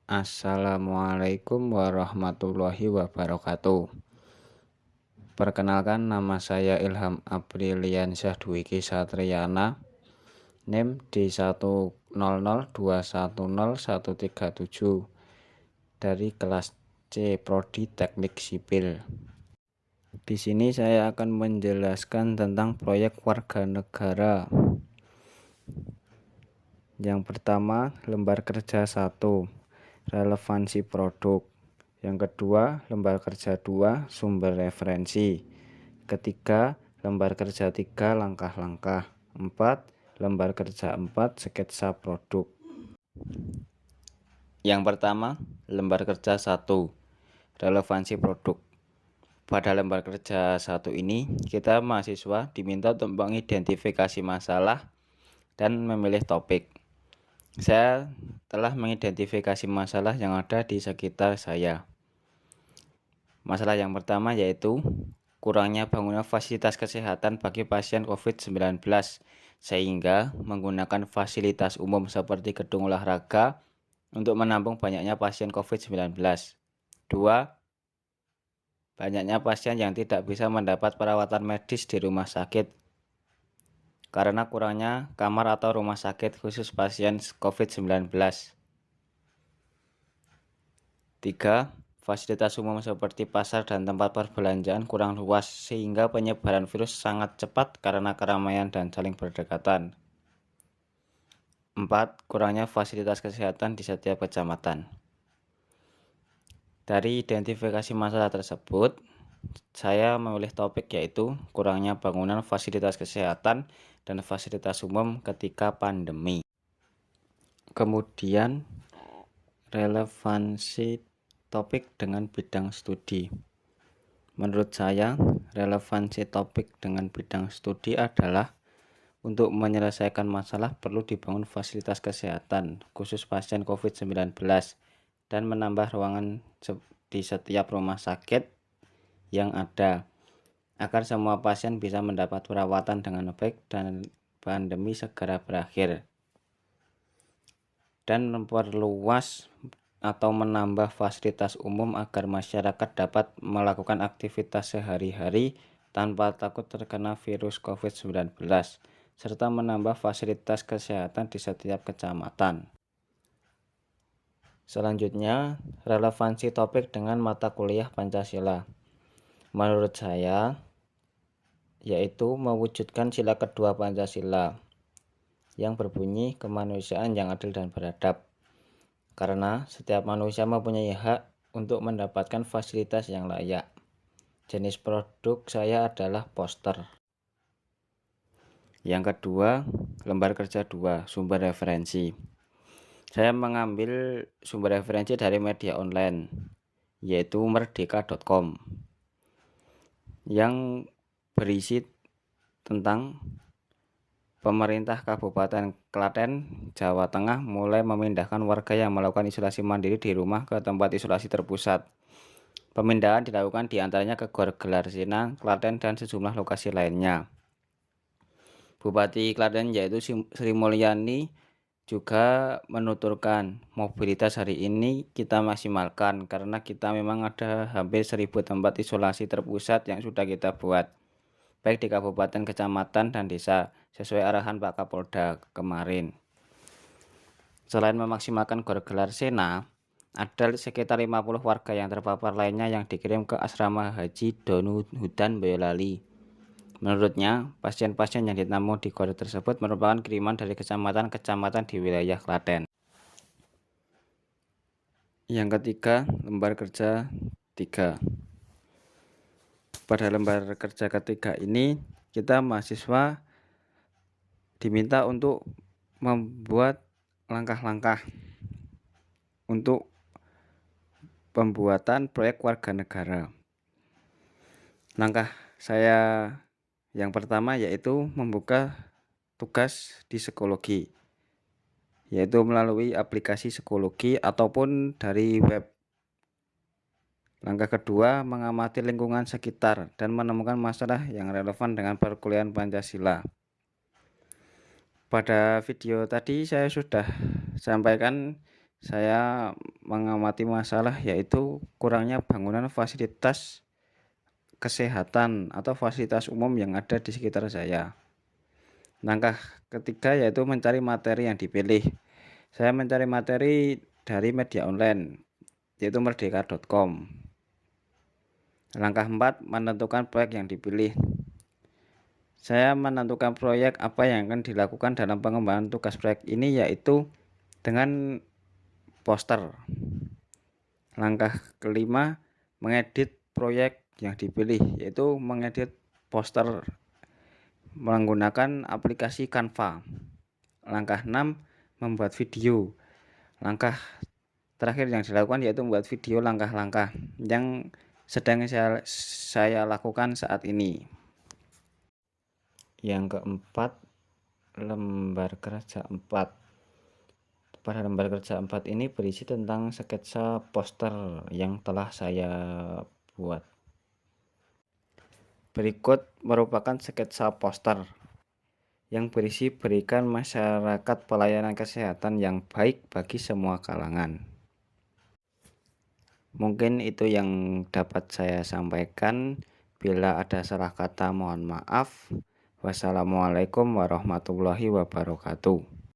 Assalamualaikum warahmatullahi wabarakatuh. Perkenalkan, nama saya Ilham Apriliansyah Dwiki Satriana, NIM D100210137 dari kelas C Prodi Teknik Sipil. Di sini saya akan menjelaskan tentang proyek warga negara. Yang pertama, lembar kerja 1, relevansi produk. Yang kedua, lembar kerja 2, sumber referensi. Ketiga, lembar kerja 3, langkah-langkah. 4, lembar kerja 4, sketsa produk. Yang pertama, lembar kerja 1, relevansi produk. Pada lembar kerja 1 ini, kita mahasiswa diminta untuk mengidentifikasi masalah dan memilih topik. Saya telah mengidentifikasi masalah yang ada di sekitar saya. Masalah yang pertama yaitu kurangnya bangunan fasilitas kesehatan bagi pasien COVID-19, sehingga menggunakan fasilitas umum seperti gedung olahraga untuk menampung banyaknya pasien COVID-19. 2. Banyaknya pasien yang tidak bisa mendapat perawatan medis di rumah sakit karena kurangnya kamar atau rumah sakit khusus pasien COVID-19. 3. Fasilitas umum seperti pasar dan tempat perbelanjaan kurang luas sehingga penyebaran virus sangat cepat karena keramaian dan saling berdekatan. 4. Kurangnya fasilitas kesehatan di setiap kecamatan. Dari identifikasi masalah tersebut, saya memilih topik yaitu kurangnya bangunan fasilitas kesehatan dan fasilitas umum ketika pandemi. Kemudian, relevansi topik dengan bidang studi. Menurut saya, relevansi topik dengan bidang studi adalah untuk menyelesaikan masalah perlu dibangun fasilitas kesehatan khusus pasien COVID-19 dan menambah ruangan di setiap rumah sakit yang ada agar semua pasien bisa mendapat perawatan dengan baik dan pandemi segera berakhir, dan memperluas atau menambah fasilitas umum agar masyarakat dapat melakukan aktivitas sehari-hari tanpa takut terkena virus COVID-19, serta menambah fasilitas kesehatan di setiap kecamatan. Selanjutnya, relevansi topik dengan mata kuliah Pancasila. Menurut saya, yaitu mewujudkan sila kedua Pancasila yang berbunyi kemanusiaan yang adil dan beradab. Karena setiap manusia mempunyai hak untuk mendapatkan fasilitas yang layak. Jenis produk saya adalah poster. Yang kedua, lembar kerja 2, sumber referensi. Saya mengambil sumber referensi dari media online, yaitu merdeka.com, yang berisi tentang pemerintah Kabupaten Klaten, Jawa Tengah mulai memindahkan warga yang melakukan isolasi mandiri di rumah ke tempat isolasi terpusat. Pemindahan dilakukan diantaranya ke Gor Gelarsina, Klaten, dan sejumlah lokasi lainnya. Bupati Klaten yaitu Sri Mulyani juga menuturkan mobilitas hari ini kita maksimalkan karena kita memang ada hampir 1000 tempat isolasi terpusat yang sudah kita buat, baik di kabupaten, kecamatan, dan desa, sesuai arahan Pak Kapolda kemarin. Selain memaksimalkan Gor Gelarsina, ada sekitar 50 warga yang terpapar lainnya yang dikirim ke asrama haji Donu Hudan Boyolali. Menurutnya, pasien-pasien yang ditampung di gor tersebut merupakan kiriman dari kecamatan-kecamatan di wilayah Klaten. Yang ketiga, lembar kerja 3. Pada lembar kerja ketiga ini, kita mahasiswa diminta untuk membuat langkah-langkah untuk pembuatan proyek warga negara. Langkah saya yang pertama yaitu membuka tugas di psikologi, yaitu melalui aplikasi psikologi ataupun dari web. Langkah kedua, mengamati lingkungan sekitar dan menemukan masalah yang relevan dengan perkuliahan Pancasila. Pada video tadi saya sudah sampaikan saya mengamati masalah yaitu kurangnya bangunan fasilitas kesehatan atau fasilitas umum yang ada di sekitar saya. Langkah ketiga yaitu mencari materi yang dipilih. Saya mencari materi dari media online, yaitu merdeka.com. Langkah 4, menentukan proyek yang dipilih. Saya menentukan proyek apa yang akan dilakukan dalam pengembangan tugas proyek ini, yaitu dengan poster. Langkah kelima, mengedit proyek yang dipilih, yaitu mengedit poster menggunakan aplikasi Canva. Langkah 6, membuat video. Langkah terakhir yang dilakukan yaitu membuat video langkah-langkah yang sedang saya lakukan saat ini. Yang keempat, lembar kerja 4. Pada lembar kerja 4 ini berisi tentang sketsa poster yang telah saya buat. Berikut merupakan sketsa poster yang berisi berikan masyarakat pelayanan kesehatan yang baik bagi semua kalangan. Mungkin itu yang dapat saya sampaikan. Bila ada salah kata mohon maaf. Wassalamualaikum warahmatullahi wabarakatuh.